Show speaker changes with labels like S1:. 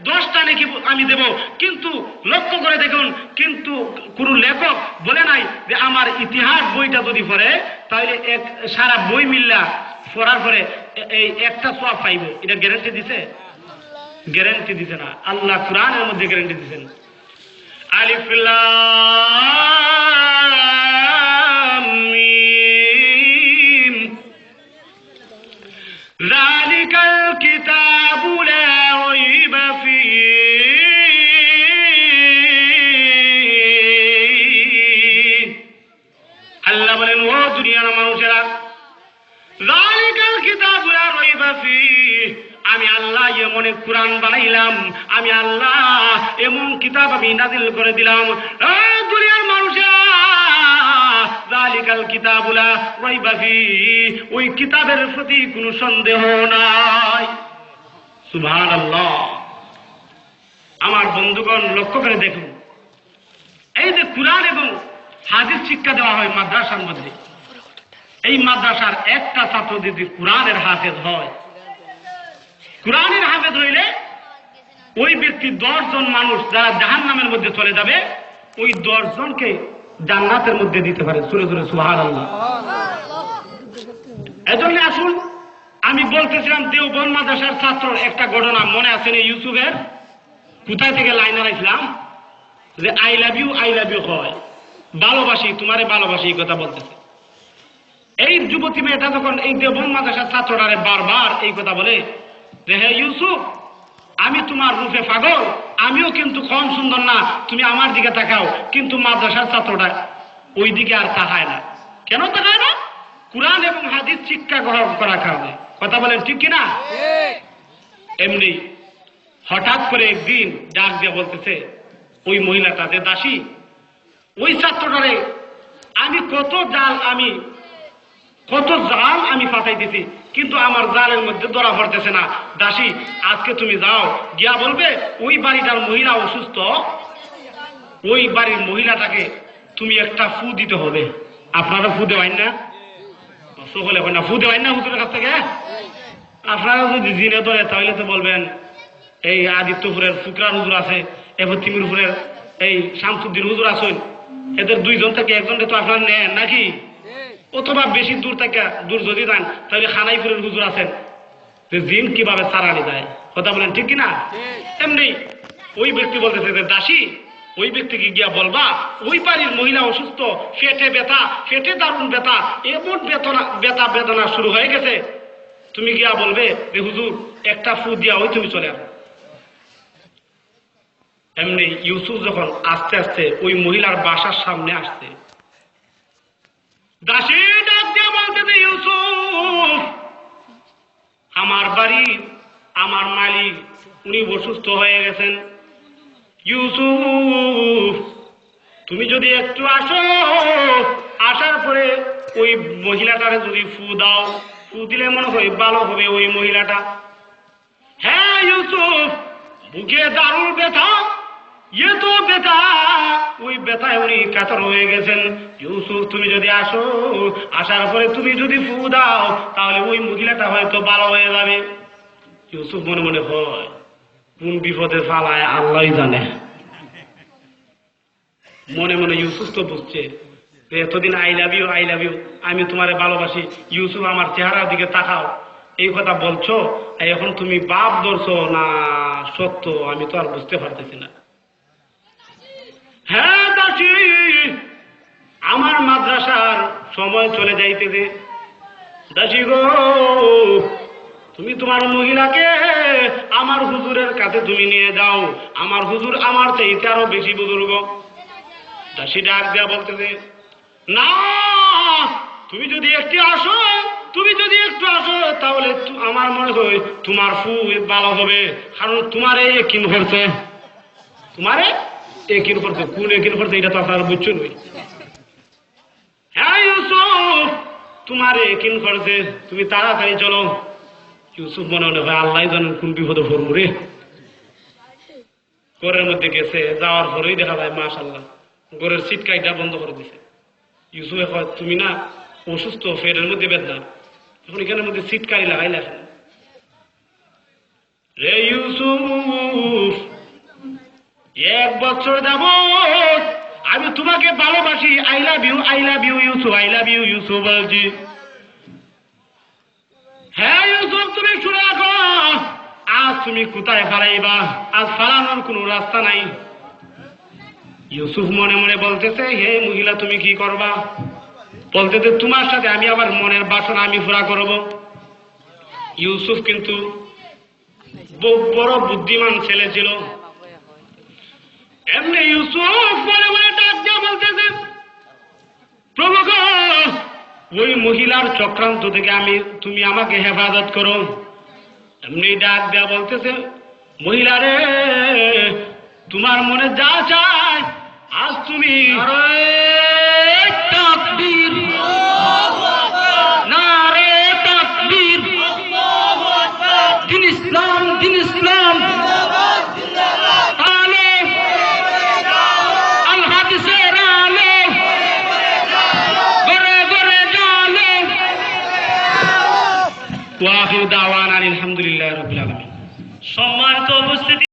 S1: 10টা নেকি আমি দেব। কিন্তু লক্ষ্য করে দেখুন, কিন্তু কোন লেখক বলে নাই যে আমার ইতিহাস বইটা যদি পড়ে তাহলে সারা বই মিল্লা পড়ার পরে এই একটা সওয়াব পাইব। এটা গ্যারান্টি দিছে? গ্যারান্টি দিছে না। আল্লাহ কোরআনের মধ্যে গ্যারান্টি দিয়েছেন, আলিফ লাম মিম যালিকাল কিতাবু লা রাইবা ফীহি। আল্লাহ বলেন, ও দুনিয়ার মানুষেরা, যালিকাল কিতাবু লা রাইবা ফীহি, আমি আল্লাহ এমন এক কোরআন বানাইলাম, আমি আল্লাহ এমন কিতাব আমি নাজিল করে দিলাম। দুনিয়ার মানুষেরা, যালিকাল কিতাবু লা রাইবা ফীহি, ওই কিতাবের প্রতি কোনো সন্দেহ নাই। সুবহানাল্লাহ। আমার বন্ধুগণ, লক্ষ্য করে দেখুন, এই যে কোরআন এবং হাদিস শিক্ষা দেওয়া হয় মাদ্রাসার মধ্যে, এই মাদ্রাসার একটা ছাত্র যদি কোরআনের হাফেজ হয়, কোরআনের হাফেজ হইলে ওই ব্যক্তি 10 জন মানুষ যারা জাহান্নামের মধ্যে চলে যাবে, ওই 10 জনকে জান্নাতের মধ্যে দিতে পারে। সুরে সুরে সুবহানাল্লাহ। এজন্য আসুন, আমি বলতেছিলাম দেওবন্দ মাদ্রাসার ছাত্র একটা ঘটনা মনে আছে না? ইউসুফের কোথায় থেকে লাইন আনাইছিলাম যে আই লাভ ইউ হয়, ভালোবাসি তোমারে ভালোবাসি, এই কথা বলতেছে। এই যুবতী মেয়েটা যখন এই দেওবন্দ মাদ্রাসার ছাত্রটারে বারবার এই কথা বলে যে, হে ইউসুফ, আমি তোমার রূপে পাগল, আমিও কিন্তু কম সুন্দর না, তুমি আমার দিকে তাকাও। কিন্তু মাদ্রাসার ছাত্রটা ওই দিকে আর তাকায় না। কেন তাকায় না? কোরআন এবং হাদিস শিক্ষা গ্রহণ করার কারণে। কথা বলেন ঠিক কিনা? এমনি হঠাৎ করে একদিন ডাক দিয়ে বলতেছে ওই মহিলাটা যে দাসী, ওই ছাত্রটারে আমি কত জাল আমি ফাটাইতেছি, কিন্তু আমার জালের মধ্যে ধরা পড়তেছে না। দাসী, আজকে তুমি যাও, গিয়া বলবে ওই বাড়িটার মহিলা অসুস্থ, ওই বাড়ির মহিলাটাকে তুমি একটা ফু দিতে হবে। আপনারা ফু দেওয়াই না? সকলে হয় না, ফু দেওয়াই না হুজুরের কাছ থেকে? আপনারা যদি জিনে ধরে তাহলে তো বলবেন এই আদিত্যপুরের ফুকরার হুজুর আছে, এবার তিমিরপুরের এই শামসুদ্দিন হুজুর আছেন, এদের 2 জন থেকে একজনকে তো আপনারা নেন নাকি? অথবা বেশি দূর থেকে দূর যদি যান তাহলে খানাইপুরের হুজুর আছেন, যে জিন কিভাবে ছাড়ানি যায়। কথা বলেন ঠিক কিনা? এমনি ওই ব্যক্তি বলতেছে যে দাসী, ওই ব্যক্তিকে গিয়া বলবা ওই বাড়ির মহিলা অসুস্থ, পেটে ব্যথা, পেটে দারুণ ব্যথা, এমন বেদনা শুরু হয়ে গেছে, তুমি গিয়া বলবে যে হুজুর একটা ফু দিয়া ওই তুমি চলে আসো। এমনি ইউসুফ যখন আস্তে আস্তে ওই মহিলার বাসার সামনে আসছে, দাসী ডাক দিয়ে বলতেছে, ইউসুফ, আমার বাড়ি আমার মালিক উনি অসুস্থ হয়ে গেছেন, ইউসুফ তুমি যদি একটু আসো, আসার পরে ওই মহিলাটারে যদি ফু দাও, ফু দিলে মনে হয় ভালো হবে ওই মহিলাটা। হ্যাঁ ইউসুফ, বুকে দারুণ ব্যথা, এ তো ব্যথা, ওই ব্যথায় উনি কাতর হয়ে গেছেন। ইউসুফ তুমি যদি আসো, আসার পরে তুমি যদি ফু দাও, তাহলে ওই মহিলাটা হয়তো ভালো হয়ে যাবে। ইউসুফ মনে মনে হয় কোন বিপদে ফালায় আল্লাহই জানে। মনে মনে ইউসুফ তো বুঝছে এতদিন আই লাভ ইউ আমি তোমারে ভালোবাসি, ইউসুফ আমার চেহারার দিকে তাকাও, এই কথা বলছো, এখন তুমি বাপ ধরছো না সত্য আমি তো আর বুঝতে পারতেছি না। হ্যাঁ দাসী, আমার মাদ্রাসার সময় চলে যাইতেছে, দাসী গো তুমি তোমার মহিলাকে আমার হুজুরের কাছে তুমি নিয়ে যাও, আমার হুজুর আমার চাইতে আরো বেশি বুজুর্গ। দাসী ডাক দেয়া বলতেছে, না তুমি যদি একটু আসো তাহলে আমার মনে হয় তোমার ফু ভালো হবে, কারণ তোমার একিন করছে, কোন একিন করছে এটা তো আপনারা বুঝছেন। হ্যাঁ ইউসুফ, তোমার একিন করছে, তুমি তাড়াতাড়ি চলো। ইউসুফ মনে মনে হয় আল্লাহ জানেন কোন বিপদে পড়বো রে। ঘরের মধ্যে গেছে, যাওয়ার পরেই দেখা যায় মাশাআল্লাহ ঘরের সিটকাইটা বন্ধ করে দিছে। ইউসুফ কয় তুমি না অসুস্থ, ফেরের মধ্যে বেদনা, এখন এখানের মধ্যে সিটকারি লাগাইলা রে ইউসুফ, 1 বছর যাবত আমি তোমাকে ভালোবাসি, I love you Yusuf, I love you Yusuf বলছি। হ্যাঁ ইউসুফ, তুমি শুনে রাখো, আজ তুমি কোথায় ফালাইবা? আজ ফালানোর কোনো রাস্তা নাই। ইউসুফ মনে মনে বলতেছে, হে মহিলা তুমি কি করবা? বলতেছে, তোমার সাথে আমি আবার মনের বাসনা আমি পুরা করব। ইউসুফ কিন্তু বড় বুদ্ধিমান ছেলে ছিল। এমনি ইউসুফ মনে মনে ডাক দিয়া বলতেছে, প্রভু গো, ওই মহিলার চক্রান্ত থেকে তুমি আমাকে হেফাজত করো। এমনি ডাক দেয়া বলতেছে, মহিলা রে, তোমার মনে যা চায় আজ তুমি তাকবীর, নারে তাকবীর, দিন ইসলাম, দিন ইসলাম, আলো আল হাদিসের আলো, ঘরে ঘরে জালো। ওয়া আখিরু দাওয়ানা আলহামদুলিল্লাহি রাব্বিল আলামিন।
S2: সম্মানিত উপস্থিতি।